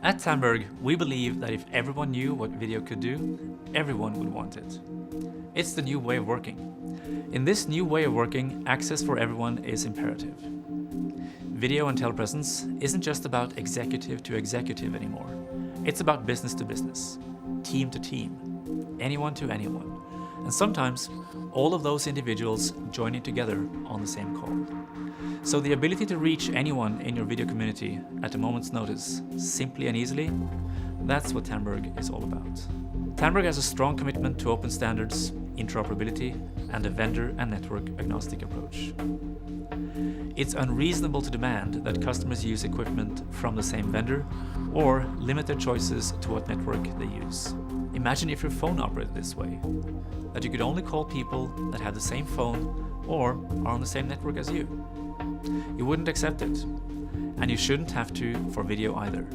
At TANDBERG, we believe that if everyone knew what video could do, everyone would want it. It's the new way of working. In this new way of working, access for everyone is imperative. Video and telepresence isn't just about executive to executive anymore. It's about business to business, team to team, anyone to anyone. And sometimes, all of those individuals joining together on the same call. So the ability to reach anyone in your video community at a moment's notice, simply and easily, that's what TANDBERG is all about. TANDBERG has a strong commitment to open standards, interoperability, and a vendor and network agnostic approach. It's unreasonable to demand that customers use equipment from the same vendor or limit their choices to what network they use. Imagine if your phone operated this way, that you could only call people that have the same phone or are on the same network as you. You wouldn't accept it, and you shouldn't have to for video either.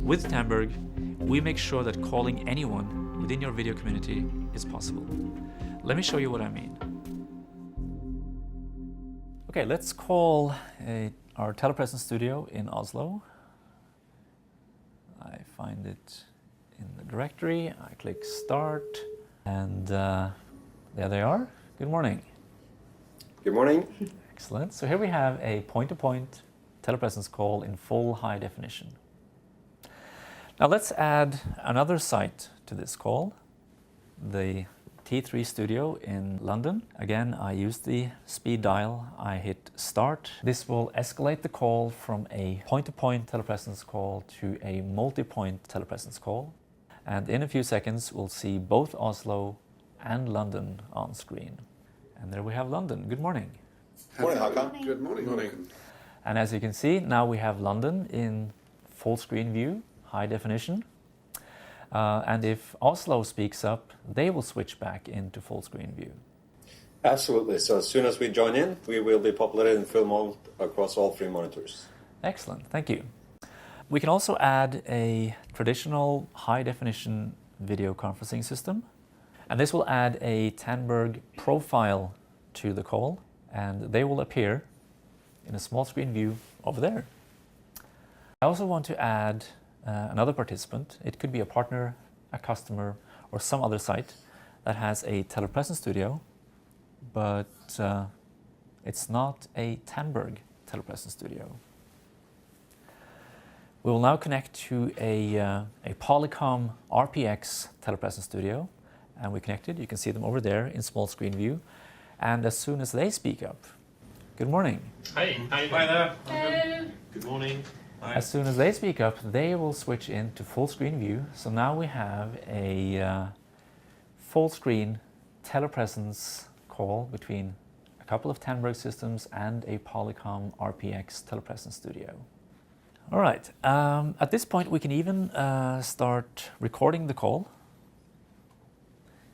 With TANDBERG, we make sure that calling anyone within your video community is possible. Let me show you what I mean. Okay, let's call our telepresence studio in Oslo. I find it in the directory, I click start, and there they are. Good morning. Good morning. Excellent. So here we have a point-to-point telepresence call in full high definition. Now let's add another site to this call, the T3 studio in London. Again, I use the speed dial. I hit start. This will escalate the call from a point-to-point telepresence call to a multi-point telepresence call. And in a few seconds, we'll see both Oslo and London on screen. And there we have London. Good morning. Morning, Hakan. Good morning. And as you can see, now we have London in full screen view, high definition. And if Oslo speaks up, they will switch back into full screen view. Absolutely. So as soon as we join in, we will be populated in full mode across all three monitors. Excellent, thank you. We can also add a traditional high definition video conferencing system. And this will add a TANDBERG profile to the call, and they will appear in a small screen view over there. I also want to add another participant. It could be a partner, a customer, or some other site that has a telepresence studio, but it's not a TANDBERG telepresence studio. We will now connect to a Polycom RPX telepresence studio, and we connected. You can see them over there in small screen view. And as soon as they speak up, good morning. Hey, how you doing? Hi there. Hello. Good morning. Hi. As soon as they speak up, they will switch into full screen view. So now we have a full screen telepresence call between a couple of TANDBERG systems and a Polycom RPX telepresence studio. All right, at this point we can even start recording the call.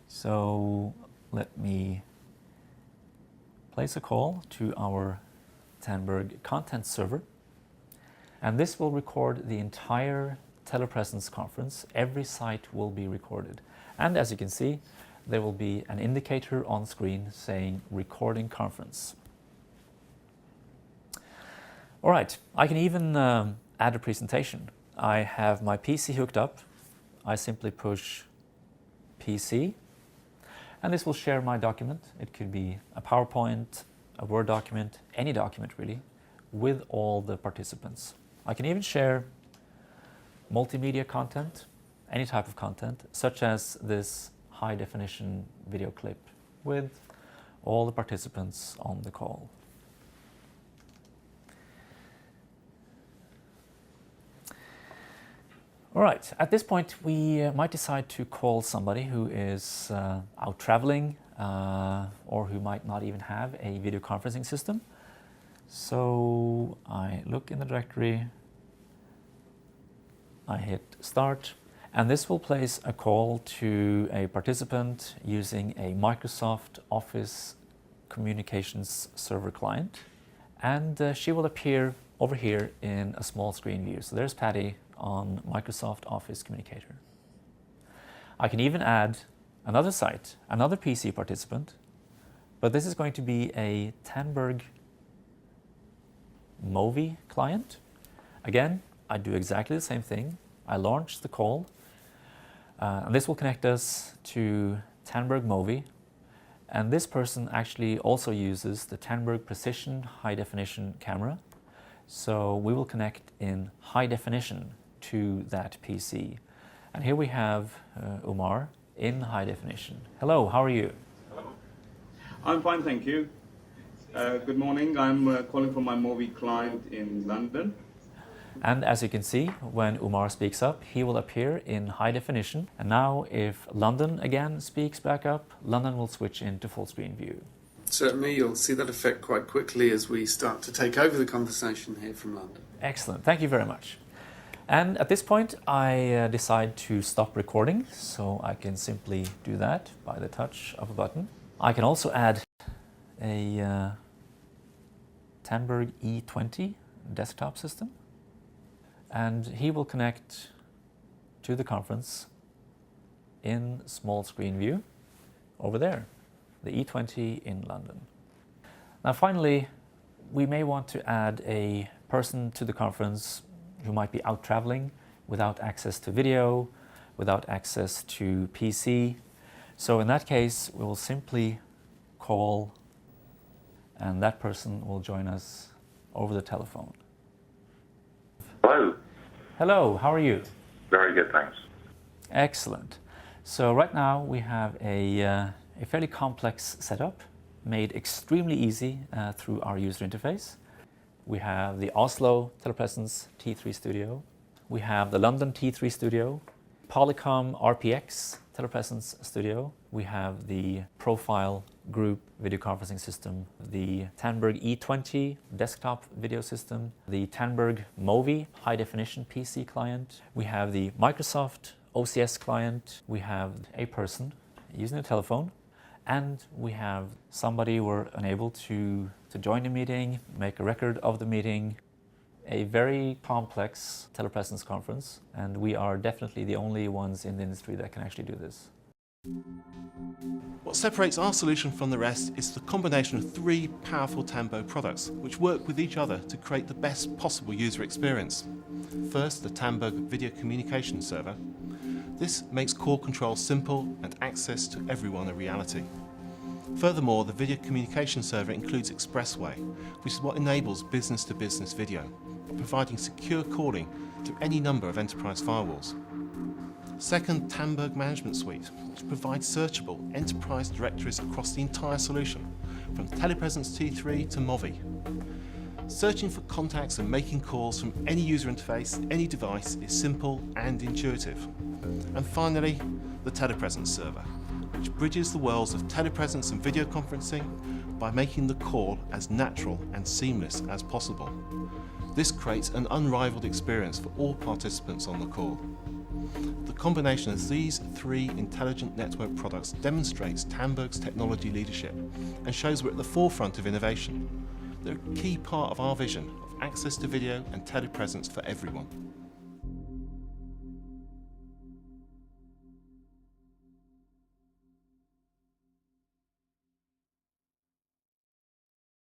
So let me place a call to our TANDBERG content server. And this will record the entire telepresence conference. Every site will be recorded. And as you can see, there will be an indicator on screen saying recording conference. All right, I can even add a presentation. I have my PC hooked up. I simply push PC, and this will share my document. It could be a PowerPoint, a Word document, any document really, with all the participants. I can even share multimedia content, any type of content, such as this high definition video clip with all the participants on the call. All right, at this point we might decide to call somebody who is out traveling or who might not even have a video conferencing system. So I look in the directory, I hit start, and this will place a call to a participant using a Microsoft Office Communications Server client. And she will appear over here in a small screen view. So there's Patty on Microsoft Office Communicator. I can even add another site, another PC participant, but this is going to be a TANDBERG Movi client. Again, I do exactly the same thing. I launch the call, and this will connect us to TANDBERG Movi. And this person actually also uses the TANDBERG Precision High Definition camera. So we will connect in high definition to that PC. And here we have Umar in high definition. Hello, how are you? Hello. I'm fine, thank you. Good morning. I'm calling from my Movi client in London. And as you can see, when Umar speaks up, he will appear in high definition. And now if London again speaks back up, London will switch into full screen view. Certainly, you'll see that effect quite quickly as we start to take over the conversation here from London. Excellent, thank you very much. And at this point, I decide to stop recording, so I can simply do that by the touch of a button. I can also add a TANDBERG E20 desktop system, and he will connect to the conference in small screen view over there, the E20 in London. Now finally, we may want to add a person to the conference who might be out traveling without access to video, without access to PC. So in that case, we will simply call and that person will join us over the telephone. Hello. Hello, how are you? Very good, thanks. Excellent. So right now we have a fairly complex setup made extremely easy through our user interface. We have the Oslo Telepresence T3 Studio. We have the London T3 Studio, Polycom RPX Telepresence Studio. We have the Profile Group video conferencing system, the TANDBERG E20 desktop video system, the TANDBERG Movi high definition PC client. We have the Microsoft OCS client. We have a person using a telephone, and we have somebody who were unable to join the meeting, make a record of the meeting. A very complex telepresence conference, and we are definitely the only ones in the industry that can actually do this. What separates our solution from the rest is the combination of 3 powerful TANDBERG products which work with each other to create the best possible user experience. First, the TANDBERG Video Communication Server. This makes call control simple and access to everyone a reality. Furthermore, the Video Communication Server includes Expressway, which is what enables business-to-business video, providing secure calling to any number of enterprise firewalls. Second, TANDBERG Management Suite, which provides searchable enterprise directories across the entire solution, from Telepresence T3 to Movi. Searching for contacts and making calls from any user interface, any device is simple and intuitive. And finally, the Telepresence Server, which bridges the worlds of telepresence and video conferencing by making the call as natural and seamless as possible. This creates an unrivaled experience for all participants on the call. The combination of these 3 intelligent network products demonstrates TANDBERG's technology leadership and shows we're at the forefront of innovation. They're a key part of our vision of access to video and telepresence for everyone.